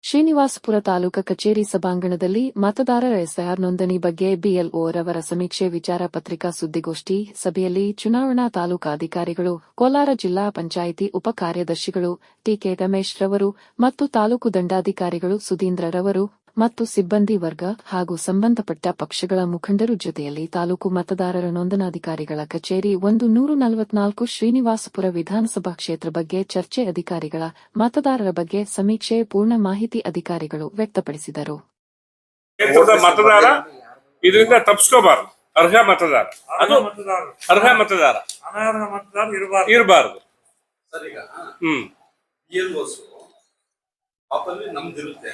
ಶ್ರೀನಿವಾಸಪುರ ತಾಲೂಕಾ ಕಚೇರಿ ಸಭಾಂಗಣದಲ್ಲಿ ಮತದಾರರ ಎಸ್ಐಆರ್ ನೋಂದಣಿ ಬಗ್ಗೆ ಬಿಎಲ್ಒ ರವರ ಸಮೀಕ್ಷೆ ವಿಚಾರ ಪತ್ರಿಕಾ ಸುದ್ದಿಗೋಷ್ಠಿ ಸಭೆಯಲ್ಲಿ ಚುನಾವಣಾ ತಾಲೂಕಾಧಿಕಾರಿಗಳು, ಕೋಲಾರ ಜಿಲ್ಲಾ ಪಂಚಾಯಿತಿ ಉಪ ಕಾರ್ಯದರ್ಶಿಗಳು ಟಿಕೆ ರಮೇಶ್ ರವರು ಮತ್ತು ತಾಲೂಕು ದಂಡಾಧಿಕಾರಿಗಳು ಸುಧೀಂದ್ರ ರವರು ಮತ್ತು ಸಿಬ್ಬಂದಿ ವರ್ಗ ಹಾಗೂ ಸಂಬಂಧಪಟ್ಟ ಪಕ್ಷಗಳ ಮುಖಂಡರು ಜೊತೆಯಲ್ಲಿ ತಾಲೂಕು ಮತದಾರರ ನೋಂದಣಾಧಿಕಾರಿಗಳ ಕಚೇರಿ 144 ಶ್ರೀನಿವಾಸಪುರ ವಿಧಾನಸಭಾ ಕ್ಷೇತ್ರ ಬಗ್ಗೆ ಚರ್ಚೆ. ಅಧಿಕಾರಿಗಳ ಮತದಾರರ ಬಗ್ಗೆ ಸಮೀಕ್ಷೆ ಪೂರ್ಣ ಮಾಹಿತಿ ಅಧಿಕಾರಿಗಳು ವ್ಯಕ್ತಪಡಿಸಿದರು. ಮತದಾರ ಇದರಿಂದ ತಪ್ಪಿಸ್ಕೋಬಾರದು. ಅರ್ಹ ಮತದಾರ ಅರ್ಹ ಮತದಾರ ಇರಬಾರದು. ನಮ್ದಿರುತ್ತೆ,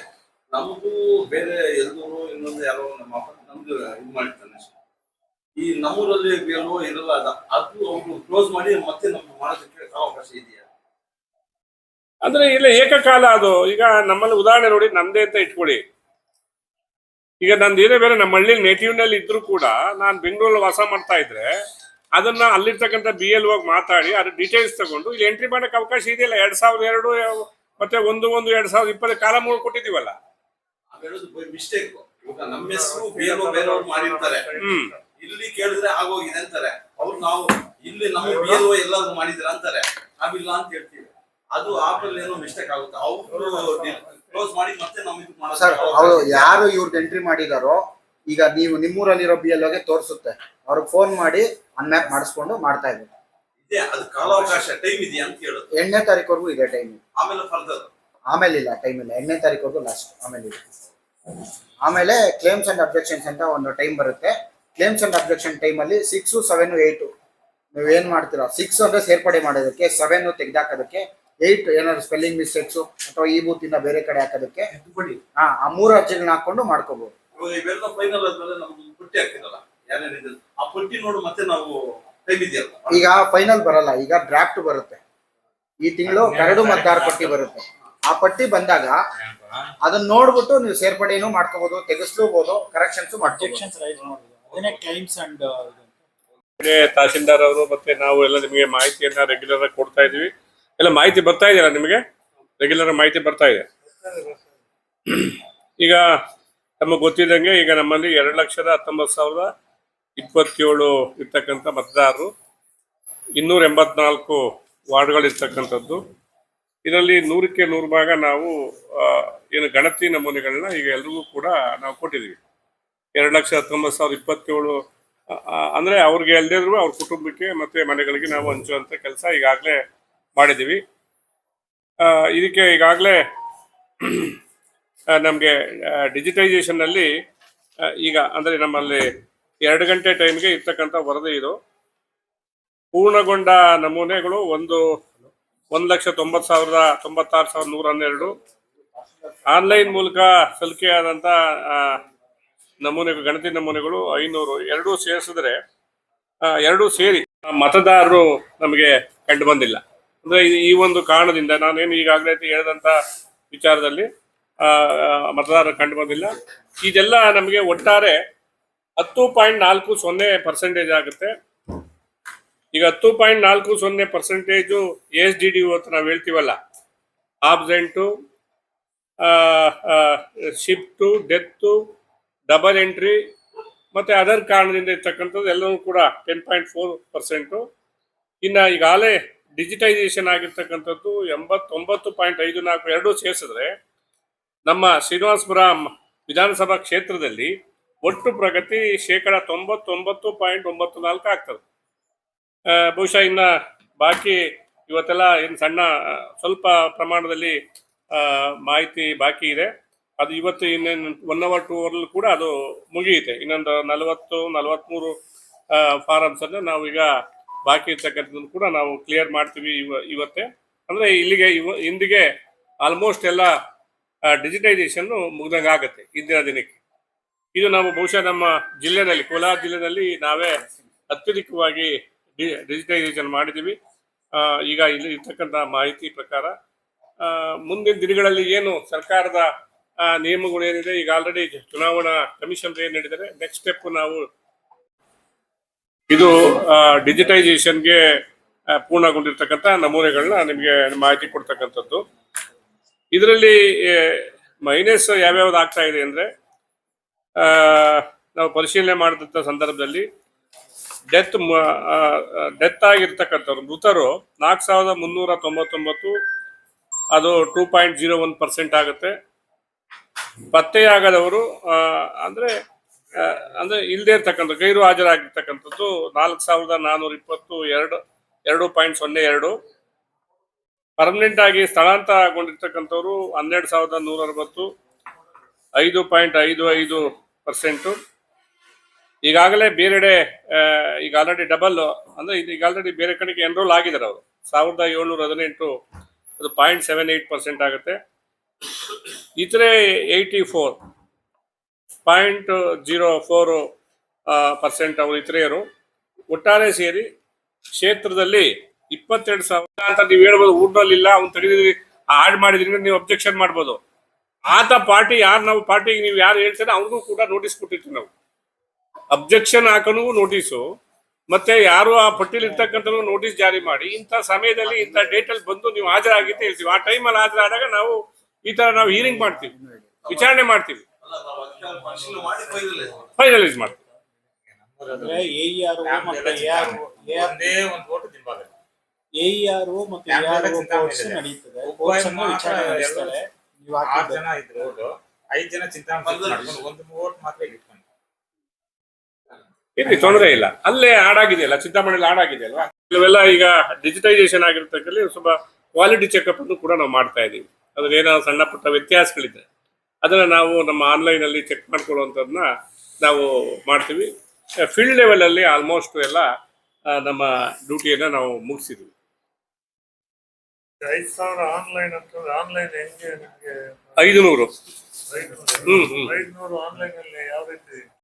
ನಮಗೂ ಬೇರೆ ಎಲ್ಲರೂ ಇನ್ನೊಂದು ಯಾರೋ ನಮ್ಮ ನಮ್ದು ಇದು ಮಾಡಿರ್ತಾನೆ. ಈ ನಮ್ಮೂರಲ್ಲಿ ಎಲ್ಲೋ ಇರಲ್ಲ, ಅದು ಅವ್ರು ಕ್ಲೋಸ್ ಮಾಡಿ ಮತ್ತೆ ನಮ್ಗೆ ಮಾಡೋದಕ್ಕೆ ಅವಕಾಶ ಇದೆಯಾ? ಅಂದ್ರೆ ಇಲ್ಲ ಏಕಕಾಲ ಅದು. ಈಗ ನಮ್ಮಲ್ಲಿ ಉದಾಹರಣೆ ನೋಡಿ, ನಮ್ದೇ ಅಂತ ಇಟ್ಕೊಳ್ಳಿ. ಈಗ ನಂದು ಏನೇ ಬೇರೆ ನಮ್ಮ ಹಳ್ಳಿ ನೇಟಿವ್ ನಲ್ಲಿ ಇದ್ರು ಕೂಡ ನಾನು ಬೆಂಗಳೂರಲ್ಲಿ ವಾಸ ಮಾಡ್ತಾ ಇದ್ರೆ ಅದನ್ನ ಅಲ್ಲಿರ್ತಕ್ಕಂಥ BLO ಮಾತಾಡಿ ಅದ್ರ ಡೀಟೇಲ್ಸ್ ತಗೊಂಡು ಇಲ್ಲಿ ಎಂಟ್ರಿ ಮಾಡಕ್ಕೆ ಅವಕಾಶ ಇದೆಯಲ್ಲ. 2002 ಮತ್ತೆ 1/1/2020 ಕಾಲ ಮೂರು ಕೊಟ್ಟಿದೀವಲ್ಲ. ಮಿಸ್ಟೇಕ್. ನಮ್ಮ ಹೆಸರು ಬೇರೆಯವ್ರು ಮಾಡಿರ್ತಾರೆ, ಇಲ್ಲಿ ಕೇಳಿದ್ರೆ ಆಗೋಗಿದೆ ಅಂತಾರೆ. ಅವ್ರು ನಾವು ಇಲ್ಲಿ ನಮ್ಮ BLO ಎಲ್ಲಾದ್ರು ಮಾಡಿದ್ರ ಅಂತಾರೆ, ನಾವಿಲ್ಲ ಅಂತ ಹೇಳ್ತೀವಿ. ಅದು ಆಪಲ್ ಏನೋ ಮಿಸ್ಟೇಕ್ ಆಗುತ್ತೆ. ಅವ್ರು ಕ್ಲೋಸ್ ಮಾಡಿ ಮತ್ತೆ ನಾವು ಯಾರು ಇವ್ರದ್ದು ಎಂಟ್ರಿ ಮಾಡಿದಾರೋ ಈಗ ನೀವು ನಿಮ್ಮೂರಲ್ಲಿರೋ BLOಗೆ ತೋರಿಸುತ್ತೆ, ಅವ್ರಿಗೆ ಫೋನ್ ಮಾಡಿ ಅನ್ಮ್ಯಾಪ್ ಮಾಡಿಸ್ಕೊಂಡು ಮಾಡ್ತಾ ಇದ್ದಾರೆ. ಇದೆ ಅದು ಕಾಲಾವಕಾಶ ಟೈಮ್ ಇದೆಯಾ ಅಂತ ಹೇಳೋದು. 8ನೇ ತಾರೀಕುವರೆಗೂ ಇದೆ ಟೈಮ್. ಆಮೇಲೆ ಫರ್ದರ್ ಆಮೇಲೆ ಇಲ್ಲ, ಟೈಮ್ ಇಲ್ಲ. 8ನೇ ತಾರೀಕುವರೆಗೂ ಲಾಸ್ಟ್. ಆಮೇಲೆ ಕ್ಲೇಮ್ಸ್ ಅಂಡ್ ಅಬ್ಜೆಕ್ಷನ್ಸ್ ಅಂತ ಒಂದು ಟೈಮ್ ಬರುತ್ತೆ. ಕ್ಲೇಮ್ಸ್ ಅಂಡ್ ಅಬ್ಜೆಕ್ಷನ್ ಟೈಮಲ್ಲಿ 6, 7, 8 ನೀವು ಏನ್ ಮಾಡ್ತೀರಾ, 6 ಅಂದ್ರೆ ಸೇರ್ಪಡೆ ಮಾಡೋದಕ್ಕೆ, 7 ತೆಗೆದಾಕೋದಕ್ಕೆ, 8 ಏನಾದ್ರು ಸ್ಪೆಲ್ಲಿಂಗ್ ಮಿಸ್ಟೇಕ್ಸ್ ಅಥವಾ ಈ ಬೂತ್ ಇಂದ ಬೇರೆ ಕಡೆ ಹಾಕೋದಕ್ಕೆ ಆ 3 ಅರ್ಜಿಗಳನ್ನ ಹಾಕೊಂಡು ಮಾಡ್ಕೋಬಹುದು. ಇವೆಲ್ಲ ಫೈನಲ್ ಆದ್ಮೇಲೆ ನಮ್ಗೆ ಪಟ್ಟಿ ಹಾಕಿರಲ್ಲ, ಯಾರ್ಯಾರಿದೆ ಆ ಪಟ್ಟಿ ನೋಡು ಮತ್ತೆ ನಾವು ಟೈಮ್ ಇದೆಯಲ್ಲ. ಈಗ ಫೈನಲ್ ಬರಲ್ಲ, ಈಗ ಡ್ರಾಫ್ಟ್ ಬರುತ್ತೆ. ಈ ತಿಂಗಳು ಕರಡು ಮತದಾರ ಪಟ್ಟಿ ಬರುತ್ತೆ. ಆ ಪಟ್ಟಿ ಬಂದಾಗ ಅದನ್ನ ನೋಡ್ಬಿಟ್ಟು ನೀವು ಸೇರ್ಪಡೆನೂ ಮಾಡ್ಕೋಬಹುದು, ತೆಗೆಸ್ಲೂಬಹುದು, ಕರೆಕ್ಷನ್ಸ್ ಮಾಡ್ಕೋಬಹುದು. ತಹಶೀಲ್ದಾರ್ ಅವರು ಮತ್ತೆ ನಾವು ಎಲ್ಲ ನಿಮಗೆ ಮಾಹಿತಿಯನ್ನ ರೆಗ್ಯುಲರ್ ಆಗಿ ಕೊಡ್ತಾ ಇದೀವಿ. ಎಲ್ಲ ಮಾಹಿತಿ ಬರ್ತಾ ಇದೆಯಲ್ಲ ನಿಮಗೆ? ರೆಗ್ಯುಲರ್ ಮಾಹಿತಿ ಬರ್ತಾ ಇದೆ. ಈಗ ನಮಗೆ ಗೊತ್ತಿದ್ದಂಗೆ ಈಗ ನಮ್ಮಲ್ಲಿ 2,19,027 ಇರ್ತಕ್ಕಂಥ ಮತದಾರರು, 284 ವಾರ್ಡ್ಗಳು ಇರ್ತಕ್ಕಂಥದ್ದು. ಇದರಲ್ಲಿ 100ಕ್ಕೆ 100 ಭಾಗ ನಾವು ಏನು ಗಣತಿ ನಮೂನೆಗಳನ್ನ ಈಗ ಎಲ್ರಿಗೂ ಕೂಡ ನಾವು ಕೊಟ್ಟಿದ್ದೀವಿ. 2,19,027 ಅಂದ್ರೆ ಅವ್ರಿಗೆ ಅಲ್ಲದಿದ್ರು ಅವ್ರ ಕುಟುಂಬಕ್ಕೆ ಮತ್ತೆ ಮನೆಗಳಿಗೆ ನಾವು ಹಂಚುವಂತ ಕೆಲಸ ಈಗಾಗಲೇ ಮಾಡಿದ್ದೀವಿ. ಇದಕ್ಕೆ ಈಗಾಗಲೇ ನಮಗೆ ಡಿಜಿಟೈಸೇಷನ್ ನಲ್ಲಿ ಈಗ ಅಂದ್ರೆ ನಮ್ಮಲ್ಲಿ 2 ಗಂಟೆ ಟೈಮ್ಗೆ ಇರ್ತಕ್ಕಂಥ ವರದಿ ಇದು. ಪೂರ್ಣಗೊಂಡ ನಮೂನೆಗಳು 1,90,96,112 ಆನ್ಲೈನ್ ಮೂಲಕ ಸಲ್ಲಿಕೆಯಾದಂಥ ನಮೂನೆಗಳು, ಗಣತಿ ನಮೂನೆಗಳು 500. ಎರಡೂ ಸೇರಿಸಿದ್ರೆ ಎರಡೂ ಸೇರಿ ಮತದಾರರು ನಮಗೆ ಕಂಡು ಬಂದಿಲ್ಲ. ಅಂದ್ರೆ ಈ ಒಂದು ಕಾರಣದಿಂದ ನಾನೇನು ಈಗಾಗಲೇ ಹೇಳಿದಂಥ ವಿಚಾರದಲ್ಲಿ ಮತದಾರರು ಕಂಡು ಬಂದಿಲ್ಲ. ಇದೆಲ್ಲ ನಮಗೆ ಒಟ್ಟಾರೆ 10.40% ಆಗುತ್ತೆ. ಈಗ 10.40% ASDDU ಅಂತ ನಾವು ಹೇಳ್ತೀವಲ್ಲ, ಆಬ್ಸೆಂಟು, ಶಿಫ್ಟು, ಡೆತ್ತು, ಡಬಲ್ ಎಂಟ್ರಿ ಮತ್ತೆ ಅದರ್ ಕಾರಣದಿಂದ ಇರ್ತಕ್ಕಂಥದ್ದು ಎಲ್ಲವೂ ಕೂಡ 10.4%. ಇನ್ನು ಈಗಾಗಲೇ ಡಿಜಿಟೈಸೇಷನ್ ಆಗಿರ್ತಕ್ಕಂಥದ್ದು 89.54 ಎರಡೂ ಸೇರಿಸಿದ್ರೆ ನಮ್ಮ ಶ್ರೀನಿವಾಸಪುರ ವಿಧಾನಸಭಾ ಕ್ಷೇತ್ರದಲ್ಲಿ ಒಟ್ಟು ಪ್ರಗತಿ 99.94% ಆಗ್ತದೆ. ಬಹುಶಃ ಇನ್ನ ಬಾಕಿ ಇವತ್ತೆಲ್ಲ ಏನು ಸಣ್ಣ ಸ್ವಲ್ಪ ಪ್ರಮಾಣದಲ್ಲಿ ಮಾಹಿತಿ ಬಾಕಿ ಇದೆ. ಅದು ಇವತ್ತು ಇನ್ನೇನು 1 hour 2 hour ಕೂಡ ಅದು ಮುಗಿಯುತ್ತೆ. ಇನ್ನೊಂದು 40-43 ಫಾರಮ್ಸ್ ಅನ್ನು ನಾವು ಈಗ ಬಾಕಿ ಇರ್ತಕ್ಕಂಥದ್ದನ್ನು ಕೂಡ ನಾವು ಕ್ಲಿಯರ್ ಮಾಡ್ತೀವಿ ಇವತ್ತೇ. ಅಂದ್ರೆ ಇಲ್ಲಿಗೆ ಇಂದಿಗೆ ಆಲ್ಮೋಸ್ಟ್ ಎಲ್ಲ ಡಿಜಿಟೈಸೇಷನ್ ಮುಗ್ದಂಗೆ ಆಗುತ್ತೆ ಇಂದಿನ ದಿನಕ್ಕೆ. ಇದು ನಾವು ಬಹುಶಃ ನಮ್ಮ ಜಿಲ್ಲೆನಲ್ಲಿ, ಕೋಲಾರ ಜಿಲ್ಲೆನಲ್ಲಿ ನಾವೇ ಅತ್ಯಧಿಕವಾಗಿ ಡಿಜಿಟೈಸೇಷನ್ ಮಾಡಿದ್ದೀವಿ. ಈಗ ಇಲ್ಲಿ ಇರ್ತಕ್ಕಂಥ ಮಾಹಿತಿ ಪ್ರಕಾರ ಮುಂದಿನ ದಿನಗಳಲ್ಲಿ ಏನು ಸರ್ಕಾರದ ನಿಯಮಗಳು ಏನಿದೆ, ಈಗ ಆಲ್ರೆಡಿ ಚುನಾವಣಾ ಕಮಿಷನ್ ಏನ್ ಹೇಳಿದ್ದಾರೆ, ನೆಕ್ಸ್ಟ್ ಸ್ಟೆಪ್ ನಾವು ಇದು ಡಿಜಿಟೈಸೇಷನ್ಗೆ ಪೂರ್ಣಗೊಂಡಿರ್ತಕ್ಕಂಥ ನಮೂನೆಗಳನ್ನ ನಿಮಗೆ ಮಾಹಿತಿ ಕೊಡ್ತಕ್ಕಂಥದ್ದು. ಇದರಲ್ಲಿ ಮೈನಸ್ ಯಾವ್ಯಾವ್ದು ಆಗ್ತಾ ಇದೆ ಅಂದರೆ ನಾವು ಪರಿಶೀಲನೆ ಮಾಡಿದಂಥ ಸಂದರ್ಭದಲ್ಲಿ ಡೆತ್ ಆಗಿರ್ತಕ್ಕಂಥವ್ರು ಮೃತರು 4,399, ಅದು 2.01% ಆಗುತ್ತೆ. ಪತ್ತೆಯಾಗದವರು ಅಂದರೆ ಇಲ್ಲದೆ ಇರ್ತಕ್ಕಂಥ ಗೈರು ಹಾಜರಾಗಿರ್ತಕ್ಕಂಥದ್ದು 4,420, 2.02. ಪರ್ಮನೆಂಟ್ ಆಗಿ ಸ್ಥಳಾಂತರಗೊಂಡಿರ್ತಕ್ಕಂಥವ್ರು 12,160, 5.55%. ಈಗಾಗಲೇ ಬೇರೆಡೆ ಈಗ ಆಲ್ರೆಡಿ ಡಬಲ್ ಅಂದರೆ ಈಗ ಆಲ್ರೆಡಿ ಬೇರೆ ಕಡೆಗೆ ಎನ್ರೋಲ್ ಆಗಿದ್ದಾರೆ ಅವರು 1,718, ಅದು 0.78% ಆಗುತ್ತೆ. ಇತರೆ 84.04% ಅವರು ಇತರೆಯರು. ಒಟ್ಟಾರೆ ಸೇರಿ ಕ್ಷೇತ್ರದಲ್ಲಿ 22,000 ಅಂತ ನೀವು ಹೇಳ್ಬೋದು. ಊರಿನಲ್ಲಿಲ್ಲ, ಅವ್ನು ತೆಗೆದಿದ್ರಿ, ಆಡ್ ಮಾಡಿದ್ರಿಂದ ನೀವು ಅಬ್ಜೆಕ್ಷನ್ ಮಾಡ್ಬೋದು. ಆತ ಪಾರ್ಟಿ ಯಾರು, ನಾವು ಪಾರ್ಟಿಗೆ ನೀವು ಯಾರು ಹೇಳ್ತಾರೆ ಅವ್ರಿಗೂ ಕೂಡ ನೋಟಿಸ್ ಕೊಟ್ಟಿರ್ತೀವಿ ನಾವು. ಅಬ್ಜೆಕ್ಷನ್ ಹಾಕೋನು ನೋಟಿಸು, ಮತ್ತೆ ಯಾರು ಆ ಪಟ್ಟಿಲಿ ಇರ್ತಕ್ಕಂಥ ನೋಟಿಸ್ ಜಾರಿ ಮಾಡಿ ಇಂಥ ಸಮಯದಲ್ಲಿ ಇಂಥ ಡೇಟಲ್ಲಿ ಬಂದು ನೀವು ಹಾಜರಾಗಿತ್ತು ಹೇಳ್ತೀವಿ. ಆ ಟೈಮಲ್ಲಿ ಹಾಜರಾದಾಗ ನಾವು ಈ ತರ ನಾವು ಹೀರಿಂಗ್ ಮಾಡ್ತೀವಿ, ವಿಚಾರಣೆ ಮಾಡ್ತೀವಿ, ಫೈನಲೈಸ್ ಮಾಡ್ತೀವಿ. ಇಲ್ಲಿ ತೊಂದರೆ ಇಲ್ಲ, ಅಲ್ಲೇ ಹಾಡಾಗಿದೆಯಲ್ಲ, ಚಿಂತಾಮಣಿಯಲ್ಲಿ ಹಾಡಾಗಿದೆಯಲ್ಲ. ಇವೆಲ್ಲ ಈಗ ಡಿಜಿಟೈಸೇಷನ್ ಆಗಿರ್ತಕ್ಕಲ್ಲಿ ಸ್ವಲ್ಪ ಕ್ವಾಲಿಟಿ ಚೆಕಪ್ ಅನ್ನು ಕೂಡ ನಾವು ಮಾಡ್ತಾ ಇದ್ದೀವಿ. ಅದ್ರೇನಾದ್ರು ಸಣ್ಣ ಪುಟ್ಟ ವ್ಯತ್ಯಾಸಗಳಿದೆ ಅದನ್ನ ನಾವು ನಮ್ಮ ಆನ್ಲೈನಲ್ಲಿ ಚೆಕ್ ಮಾಡ್ಕೊಳ್ಳುವಂಥದ್ದನ್ನ ನಾವು ಮಾಡ್ತೀವಿ. ಫೀಲ್ಡ್ ಲೆವೆಲಲ್ಲಿ ಆಲ್ಮೋಸ್ಟ್ ಎಲ್ಲ ನಮ್ಮ ಡ್ಯೂಟಿಯನ್ನು ನಾವು ಮುಗಿಸಿದ್ವಿ. 5,000 ಆನ್ಲೈನ್ ಅಂತಂದ್ರೆ ಆನ್ಲೈನ್ ಹೆಂಗೆ ನಿಮಗೆ 500 500 ಆನ್ಲೈನ್ ಅಲ್ಲಿ ಯಾವ ರೀತಿ